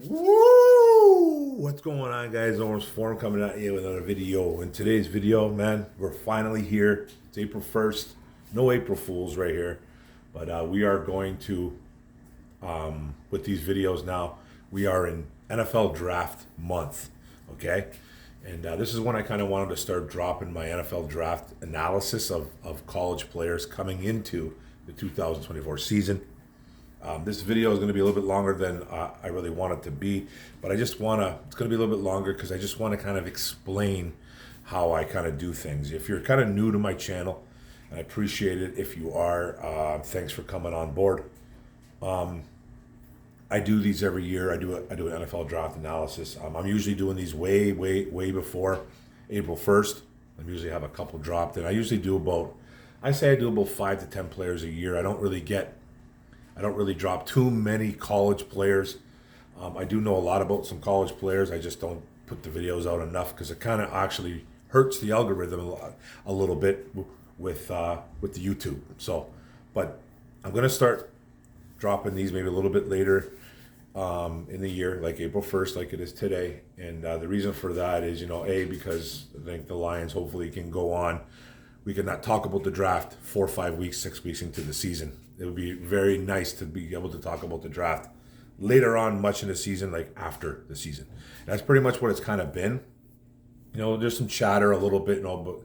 Woo! What's going on, guys? Orange Forum coming at you with another video. In today's video, man, we're finally here. It's April 1st. No April Fools right here. But we are going to, with these videos now, we are in NFL Draft Month, okay? And this is when I kind of wanted to start dropping my NFL Draft analysis of college players coming into the 2024 season. This video is going to be a little bit longer than I really want it to be, but it's going to be a little bit longer because I just want to kind of explain how I kind of do things. If you're kind of new to my channel, and I appreciate it if you are, thanks for coming on board. I do these every year. I do an NFL draft analysis. I'm usually doing these way before April 1st. I usually have a couple dropped, and I usually do about 5 to 10 players a year. I don't really drop too many college players. I do know a lot about some college players. I just don't put the videos out enough because it kind of actually hurts the algorithm a little bit with the YouTube. So, but I'm gonna start dropping these maybe a little bit later in the year, like April 1st, like it is today. And the reason for that is, because I think the Lions hopefully can go on. We can not talk about the draft 4, 5 weeks, 6 weeks into the season. It would be very nice to be able to talk about the draft later on, much in the season, like after the season. That's pretty much what it's kind of been. There's some chatter a little bit, but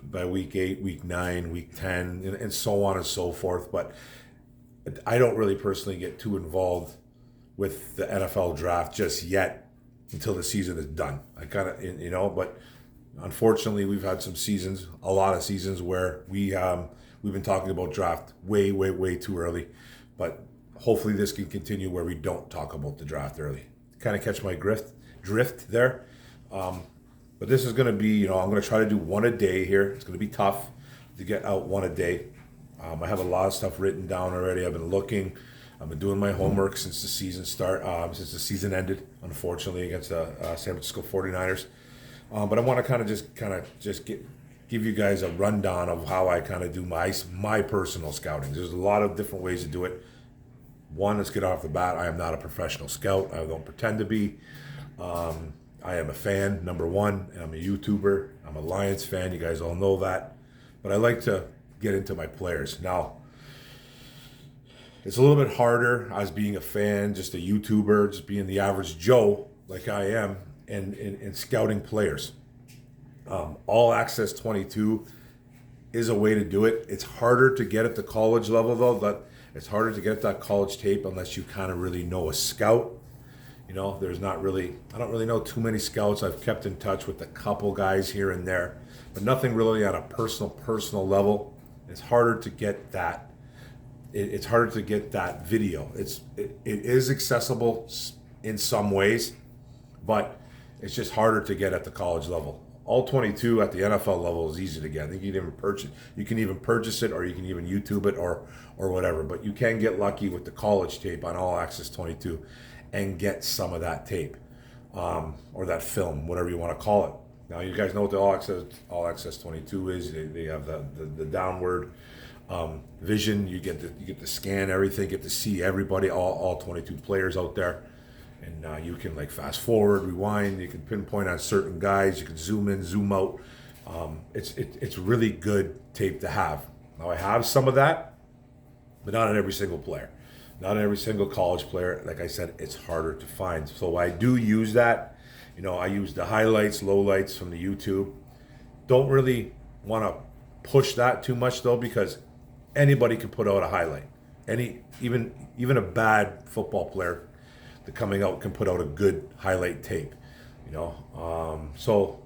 by week 8, week 9, week 10, and so on and so forth. But I don't really personally get too involved with the NFL draft just yet until the season is done. I kind of, but unfortunately, we've had some seasons, a lot of seasons where we've been talking about draft way too early. But hopefully this can continue where we don't talk about the draft early. Kind of catch my drift there. But this is going to be, I'm going to try to do one a day here. It's going to be tough to get out one a day. I have a lot of stuff written down already. I've been looking. I've been doing my homework since the since the season ended, unfortunately, against the San Francisco 49ers. But I want to give you guys a rundown of how I kind of do my personal scouting. There's a lot of different ways to do it. One, let's get off the bat. I am not a professional scout. I don't pretend to be. I am a fan, number one. I'm a YouTuber. I'm a Lions fan. You guys all know that. But I like to get into my players. Now, it's a little bit harder as being a fan, just a YouTuber, just being the average Joe like I am, and scouting players. All Access 22 is a way to do it. It's harder to get at the college level, though. But it's harder to get that college tape unless you kind of really know a scout. I don't really know too many scouts. I've kept in touch with a couple guys here and there, but nothing really on a personal level. It's harder to get that. It's harder to get that video. It is accessible in some ways, but it's just harder to get at the college level. All 22 at the NFL level is easy to get. I think you can even purchase it, or you can even YouTube it, or whatever. But you can get lucky with the college tape on All Access 22 and get some of that tape, or that film, whatever you want to call it. Now you guys know what the All Access 22 is. They have the downward vision. You get to scan everything, get to see everybody, all 22 players out there. And you can fast forward, rewind. You can pinpoint on certain guys. You can zoom in, zoom out. It's really good tape to have. Now I have some of that, but not on every single player, not on every single college player. Like I said, it's harder to find. So I do use that. I use the highlights, lowlights from the YouTube. Don't really want to push that too much though, because anybody can put out a highlight. Even a bad football player coming out can put out a good highlight tape, so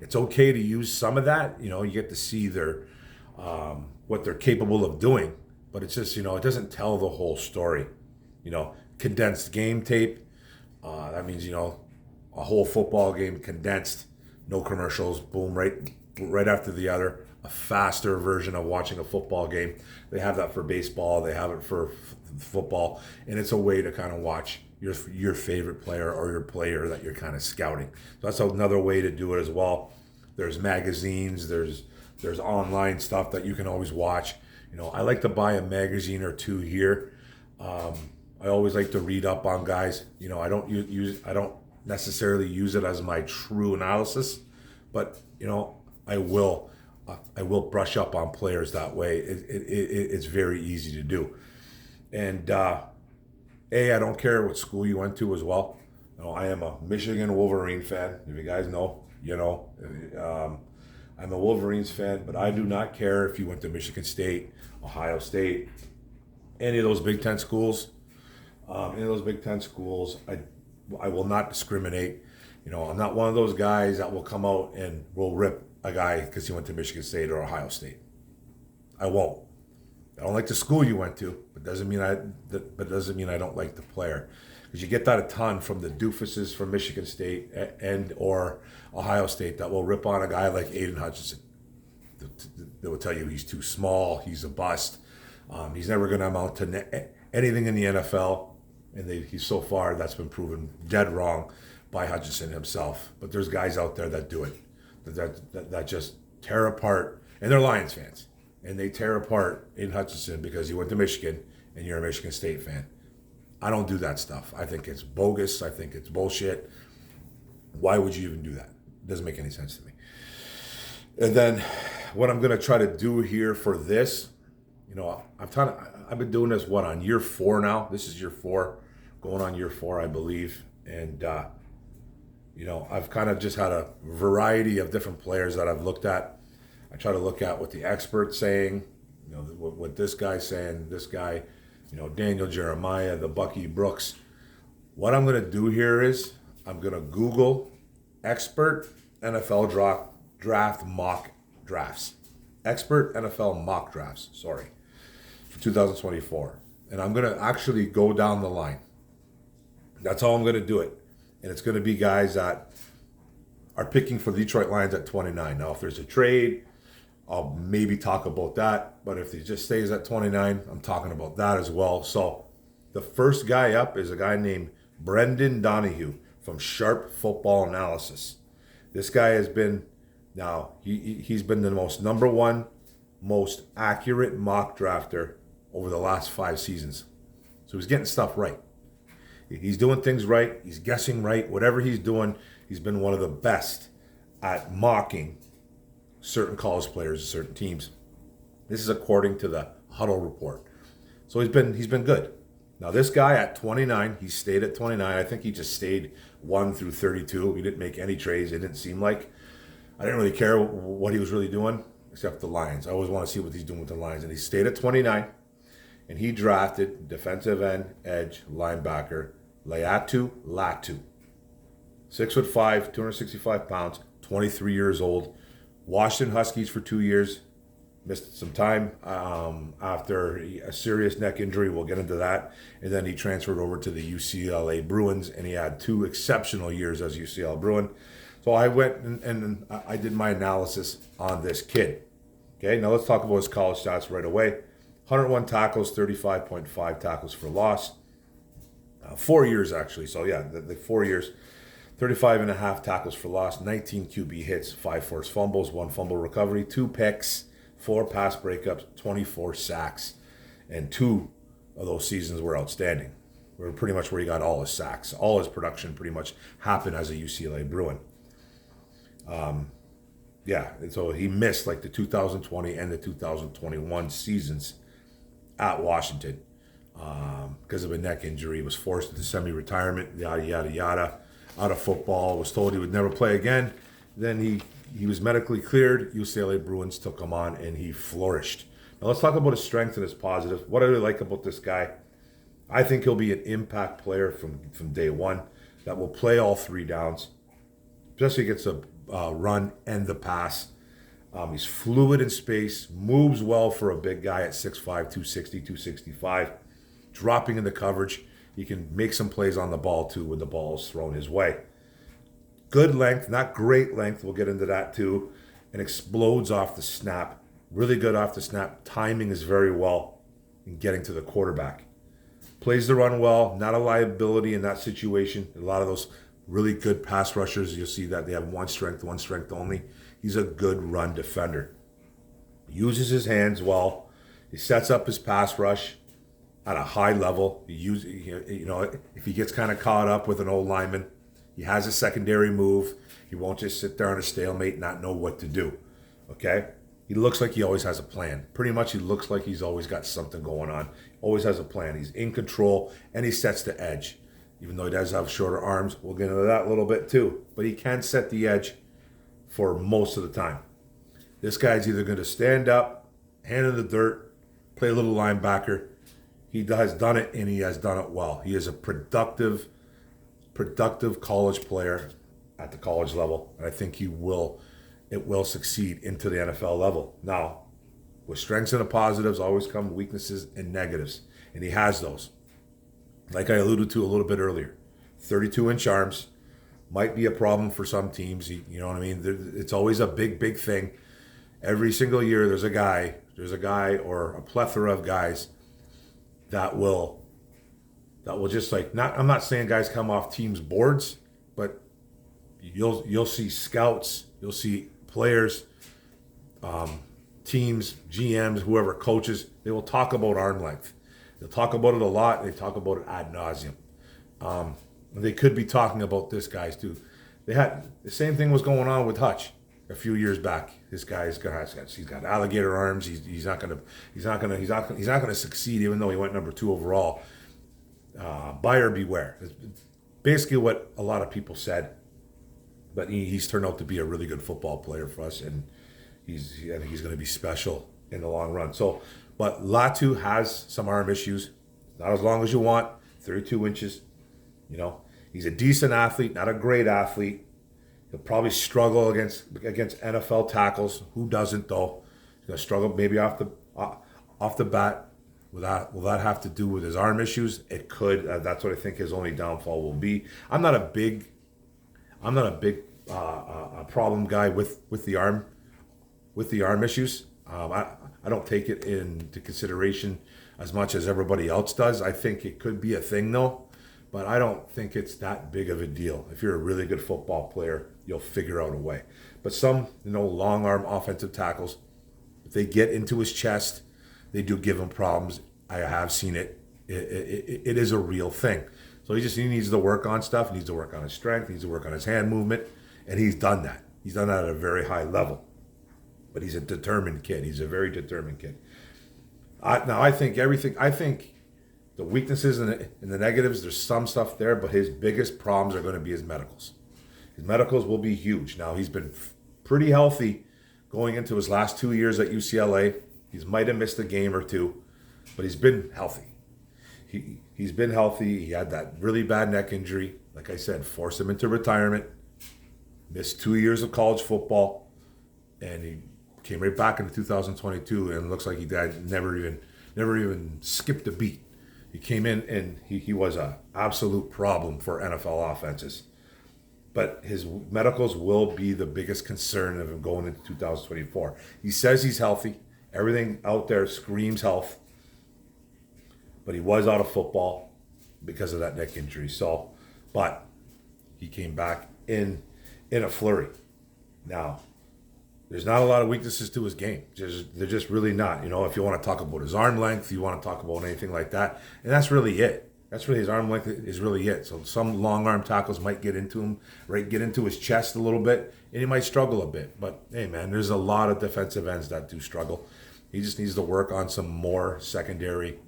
it's okay to use some of that. You get to see their what they're capable of doing, but it's just it doesn't tell the whole story. Condensed game tape, that means a whole football game condensed, no commercials, boom, right after the other. A faster version of watching a football game. They have that for baseball. They have it for football, and it's a way to kind of watch your favorite player or your player that you're kind of scouting. So that's another way to do it as well. There's magazines. There's online stuff that you can always watch. I like to buy a magazine or two here. I always like to read up on guys. I don't I don't necessarily use it as my true analysis, but I will brush up on players that way. It's very easy to do. And I don't care what school you went to as well. I am a Michigan Wolverine fan. If you guys know, I'm a Wolverines fan, but I do not care if you went to Michigan State, Ohio State, any of those Big Ten schools. Any of those Big Ten schools, I will not discriminate. I'm not one of those guys that will come out and will rip a guy because he went to Michigan State or Ohio State. I won't. I don't like the school you went to, but doesn't mean I don't like the player. Because you get that a ton from the doofuses from Michigan State and or Ohio State that will rip on a guy like Aiden Hutchinson. They will tell you he's too small, he's a bust, he's never going to amount to anything in the NFL. And he's so far, that's been proven dead wrong by Hutchinson himself. But there's guys out there that do it, that just tear apart, and they're Lions fans. And they tear apart Aiden Hutchinson because he went to Michigan and you're a Michigan State fan. I don't do that stuff. I think it's bogus. I think it's bullshit. Why would you even do that? It doesn't make any sense to me. And then what I'm going to try to do here for this, I've been doing this, on year 4 now? This is year 4, going on year 4, I believe. And, I've kind of just had a variety of different players that I've looked at. I try to look at what the expert's saying, what this guy's saying, this guy, Daniel Jeremiah, the Bucky Brooks. What I'm going to do here is I'm going to Google expert NFL draft mock drafts. Expert NFL mock drafts, for 2024. And I'm going to actually go down the line. That's how I'm going to do it. And it's going to be guys that are picking for the Detroit Lions at 29. Now, if there's a trade, I'll maybe talk about that. But if he just stays at 29, I'm talking about that as well. So the first guy up is a guy named Brendan Donahue from Sharp Football Analysis. This guy has been, he's been the number one, most accurate mock drafter over the last 5 seasons. So he's getting stuff right. He's doing things right. He's guessing right. Whatever he's doing, he's been one of the best at mocking certain college players and certain teams. This is according to the Huddle Report. So he's been good. Now this guy at 29, he stayed at 29. I think he just stayed 1 through 32. He didn't make any trades. It didn't seem like. I didn't really care what he was really doing, except the Lions. I always want to see what he's doing with the Lions. And he stayed at 29, and he drafted defensive end, edge, linebacker, LAIATU LATU. 6'5", 265 pounds, 23 years old. Washington Huskies for 2 years. Missed some time after a serious neck injury. We'll get into that. And then he transferred over to the UCLA Bruins, and he had 2 exceptional years as UCLA Bruin. So I went and I did my analysis on this kid. Okay, now let's talk about his college stats right away. 101 tackles, 35.5 tackles for loss. 4 years, actually. So, yeah, the 4 years. 35.5 tackles for loss, 19 QB hits, 5 forced fumbles, 1 fumble recovery, 2 picks, 4 pass breakups, 24 sacks. And 2 of those seasons were outstanding. We're pretty much where he got all his sacks. All his production pretty much happened as a UCLA Bruin. And so he missed like the 2020 and the 2021 seasons at Washington because of a neck injury. He was forced into semi-retirement, yada, yada, yada, out of football, was told he would never play again. Then he was medically cleared. UCLA Bruins took him on, and he flourished. Now let's talk about his strengths and his positives. What I really like about this guy, I think he'll be an impact player from day one that will play all 3 downs, especially against a run and the pass. He's fluid in space, moves well for a big guy at 6'5", 260, 265. Dropping into coverage. He can make some plays on the ball, too, when the ball is thrown his way. Good length, not great length. We'll get into that, too. And explodes off the snap. Really good off the snap. Timing is very well in getting to the quarterback. Plays the run well. Not a liability in that situation. A lot of those really good pass rushers, you'll see that they have one strength only. He's a good run defender. Uses his hands well. He sets up his pass rush. at a high level. If he gets kind of caught up with an old lineman, he has a secondary move. He won't just sit there on a stalemate, not know what to do. Okay? He looks like he always has a plan. Pretty much he looks like he's always got something going on. Always has a plan. He's in control, and he sets the edge. Even though he does have shorter arms, we'll get into that a little bit too. But he can set the edge for most of the time. This guy's either going to stand up, hand in the dirt, play a little linebacker. He has done it, and he has done it well. He is a productive college player at the college level, and I think it will succeed into the NFL level. Now, with strengths and positives always come weaknesses and negatives, and he has those. Like I alluded to a little bit earlier, 32-inch arms might be a problem for some teams. You know what I mean? It's always a big thing. Every single year, there's a guy or a plethora of guys that will just like not. I'm not saying guys come off teams' boards, but you'll see scouts, you'll see players, teams, GMs, whoever coaches. They will talk about arm length. They'll talk about it a lot. They talk about it ad nauseum. They could be talking about this guy's too. They had the same thing was going on with Hutch a few years back. This guy's he's got alligator arms. He's not gonna succeed even though he went number 2 overall. Buyer beware. It's basically what a lot of people said. But he's turned out to be a really good football player for us, and I think he's going to be special in the long run. But Latu has some arm issues. Not as long as you want, 32 inches. He's a decent athlete, not a great athlete. He'll probably struggle against NFL tackles. Who doesn't though? He's going to struggle maybe off the bat. Will that have to do with his arm issues? It could. That's what I think his only downfall will be. I'm not a big problem guy with the arm issues. I don't take it into consideration as much as everybody else does. I think it could be a thing though, but I don't think it's that big of a deal. If you're a really good football player, you'll figure out a way. But some long arm offensive tackles, if they get into his chest, they do give him problems. I have seen it. It is a real thing. So he needs to work on stuff. He needs to work on his strength. He needs to work on his hand movement. And he's done that. He's done that at a very high level. But he's a determined kid. He's a very determined kid. I think the weaknesses and the negatives, there's some stuff there, but his biggest problems are going to be his medicals. His medicals will be huge. Now, he's been pretty healthy going into his last 2 years at UCLA. He might have missed a game or two, but he's been healthy. He's been healthy. He had that really bad neck injury. Like I said, forced him into retirement. Missed 2 years of college football, and he came right back into 2022. And it looks like he never even skipped a beat. He came in and he was an absolute problem for NFL offenses. But his medicals will be the biggest concern of him going into 2024. He says he's healthy. Everything out there screams health. But he was out of football because of that neck injury. But he came back in a flurry. Now, there's not a lot of weaknesses to his game. They're just really not. If you want to talk about his arm length, you want to talk about anything like that, and that's really it. That's really his arm length is really it. So some long arm tackles might get into him, right? Get into his chest a little bit, and he might struggle a bit. But hey, man, there's a lot of defensive ends that do struggle. He just needs to work on some more secondary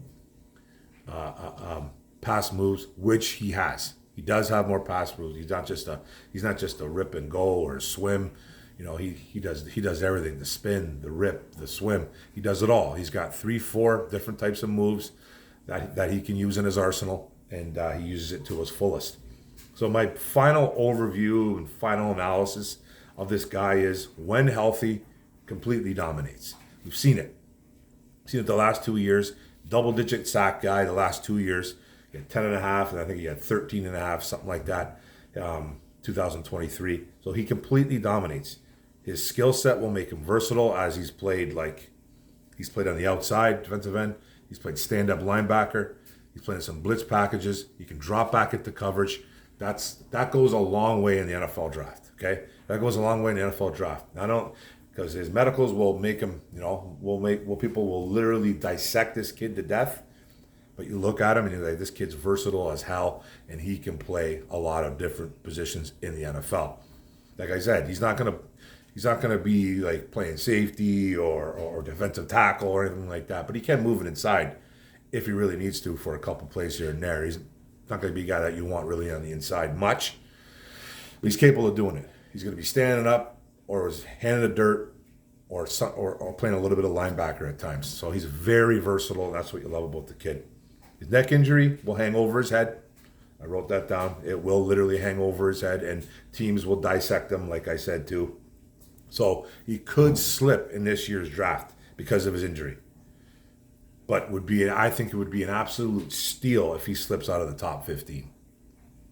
pass moves, which he has. He does have more pass moves. He's not just a rip and go or swim. He does everything: the spin, the rip, the swim. He does it all. He's got 3-4 different types of moves that he can use in his arsenal, and he uses it to his fullest. So my final overview and final analysis of this guy is, when healthy, completely dominates. We've seen it. We've seen it the last 2 years. Double-digit sack guy the last 2 years. He had 10.5, and I think he had 13.5, something like that, 2023. So he completely dominates. His skill set will make him versatile, as he's played on the outside defensive end. He's played stand-up linebacker. He's playing some blitz packages. He can drop back into coverage. That goes a long way in the NFL draft. Okay, that goes a long way in the NFL draft. Because his medicals will make him, people will literally dissect this kid to death. But you look at him and you're like, this kid's versatile as hell, and he can play a lot of different positions in the NFL. Like I said, he's not gonna be like playing safety or defensive tackle or anything like that. But he can move it inside if he really needs to for a couple plays here and there. He's not gonna be a guy that you want really on the inside much. But he's capable of doing it. He's gonna be standing up or his hand in the dirt or playing a little bit of linebacker at times. So he's very versatile, and that's what you love about the kid. His neck injury will hang over his head. I wrote that down. It will literally hang over his head, and teams will dissect him, like I said, too. So he could slip in this year's draft because of his injury. But I think it would be an absolute steal if he slips out of the top 15.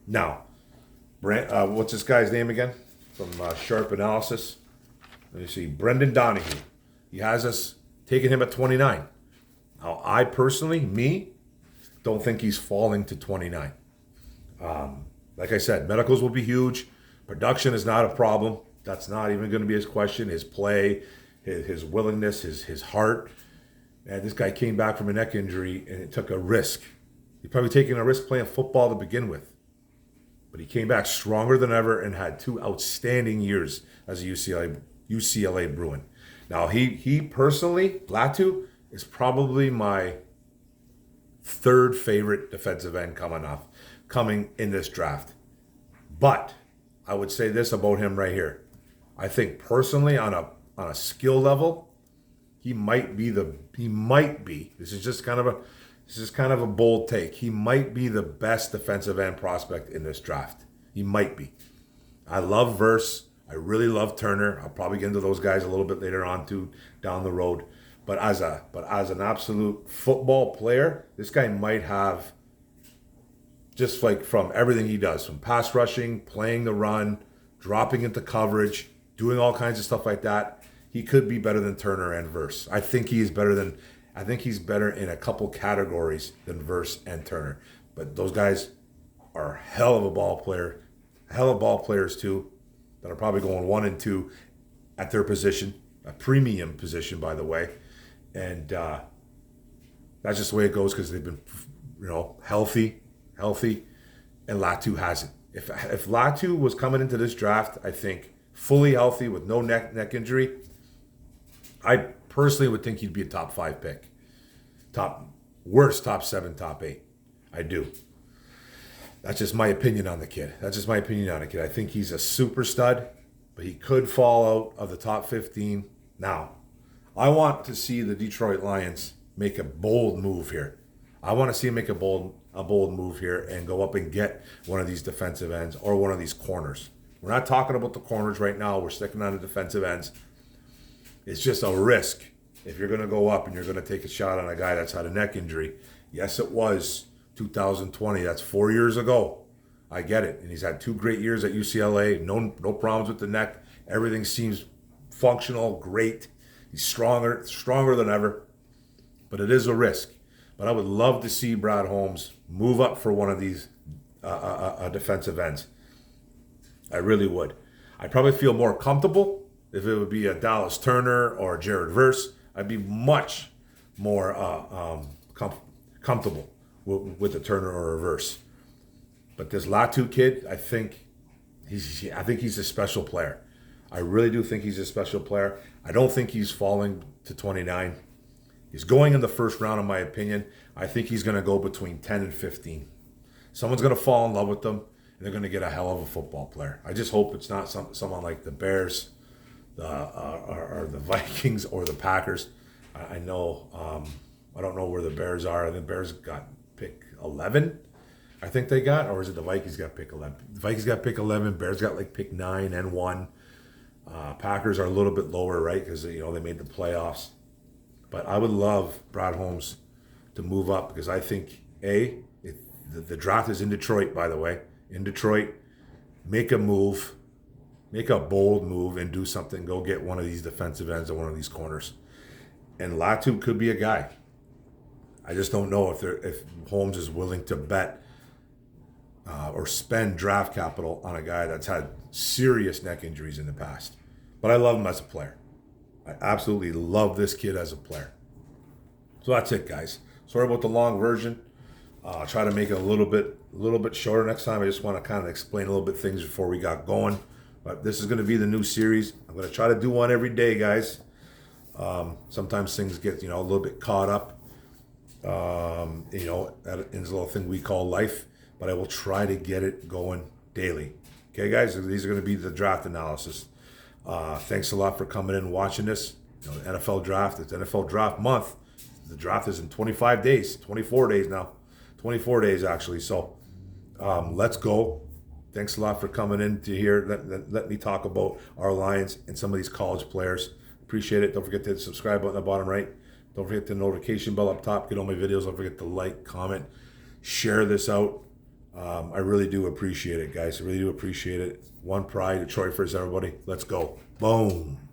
Now, what's this guy's name again? From Sharp Analysis. Let me see. Brendan Donahue. He has us taking him at 29. Now, I personally, don't think he's falling to 29. Like I said, medicals will be huge. Production is not a problem. That's not even going to be his question. His play, his willingness, his heart. And this guy came back from a neck injury and it took a risk. He's probably taking a risk playing football to begin with. But he came back stronger than ever and had 2 outstanding years as a UCLA Bruin. Now, he personally, Latu, is probably my 3rd favorite defensive end coming in this draft. But I would say this about him right here. I think personally on a skill level, he might be. This is kind of a bold take. He might be the best defensive end prospect in this draft. He might be. I love Verse. I really love Turner. I'll probably get into those guys a little bit later on too, down the road. But as an absolute football player, this guy might have, just like from everything he does, from pass rushing, playing the run, dropping into coverage, doing all kinds of stuff like that, he could be better than Turner and Verse. I think he's better in a couple categories than Verse and Turner. But those guys are hell of ball players too, that are probably going 1 and 2 at their position, a premium position, by the way. And that's just the way it goes because they've been, healthy, and Latu hasn't. If Latu was coming into this draft, I think fully healthy with no neck injury, I personally would think he'd be a top 5 pick. Top 7, top 8. I do. That's just my opinion on the kid. I think he's a super stud, but he could fall out of the top 15. Now, I want to see the Detroit Lions make a bold move here. I want to see him make a bold move here and go up and get one of these defensive ends or one of these corners. We're not talking about the corners right now. We're sticking on the defensive ends. It's just a risk if you're going to go up and you're going to take a shot on a guy that's had a neck injury. Yes, it was 2020. That's 4 years ago. I get it. And he's had 2 great years at UCLA. No problems with the neck. Everything seems functional, great. He's stronger than ever. But it is a risk. But I would love to see Brad Holmes move up for one of these defensive ends. I really would. I'd probably feel more comfortable if it would be a Dallas Turner or Jared Verse. I'd be much more comfortable with a Turner or a Verse. But this Latu kid, I think he's a special player. I really do think he's a special player. I don't think he's falling to 29. He's going in the first round, in my opinion. I think he's going to go between 10 and 15. Someone's going to fall in love with them, and they're going to get a hell of a football player. I just hope it's not someone like the Bears, or the Vikings, or the Packers. I know, I don't know where the Bears are. I think the Bears got pick 11. I think they got, or is it the Vikings got pick 11? The Vikings got pick 11. Bears got like pick 9 and 1. Packers are a little bit lower, right? Because they made the playoffs. But I would love Brad Holmes to move up because I think the draft is in Detroit, by the way. In Detroit, make a move, make a bold move, and do something. Go get one of these defensive ends or one of these corners. And Latu could be a guy. I just don't know if Holmes is willing to bet or spend draft capital on a guy that's had serious neck injuries in the past. But I love him as a player. I absolutely love this kid as a player. So that's it, guys. Sorry about the long version. I'll try to make it a little bit shorter next time. I just want to kind of explain a little bit things before we got going. But this is going to be the new series. I'm going to try to do one every day, guys. Sometimes things get, a little bit caught up, that is a little thing we call life. But I will try to get it going daily. Okay, guys, these are going to be the draft analysis. Thanks a lot for coming in and watching this. The NFL draft, it's NFL draft month. The draft is in 25 days, 24 days now. 24 days, actually. So let's go. Thanks a lot for coming in to here. Let me talk about our Lions and some of these college players. Appreciate it. Don't forget to hit the subscribe button at the bottom right. Don't forget the notification bell up top. Get all my videos. Don't forget to like, comment, share this out. I really do appreciate it, guys. I really do appreciate it. One pride, Detroit first, everybody. Let's go. Boom.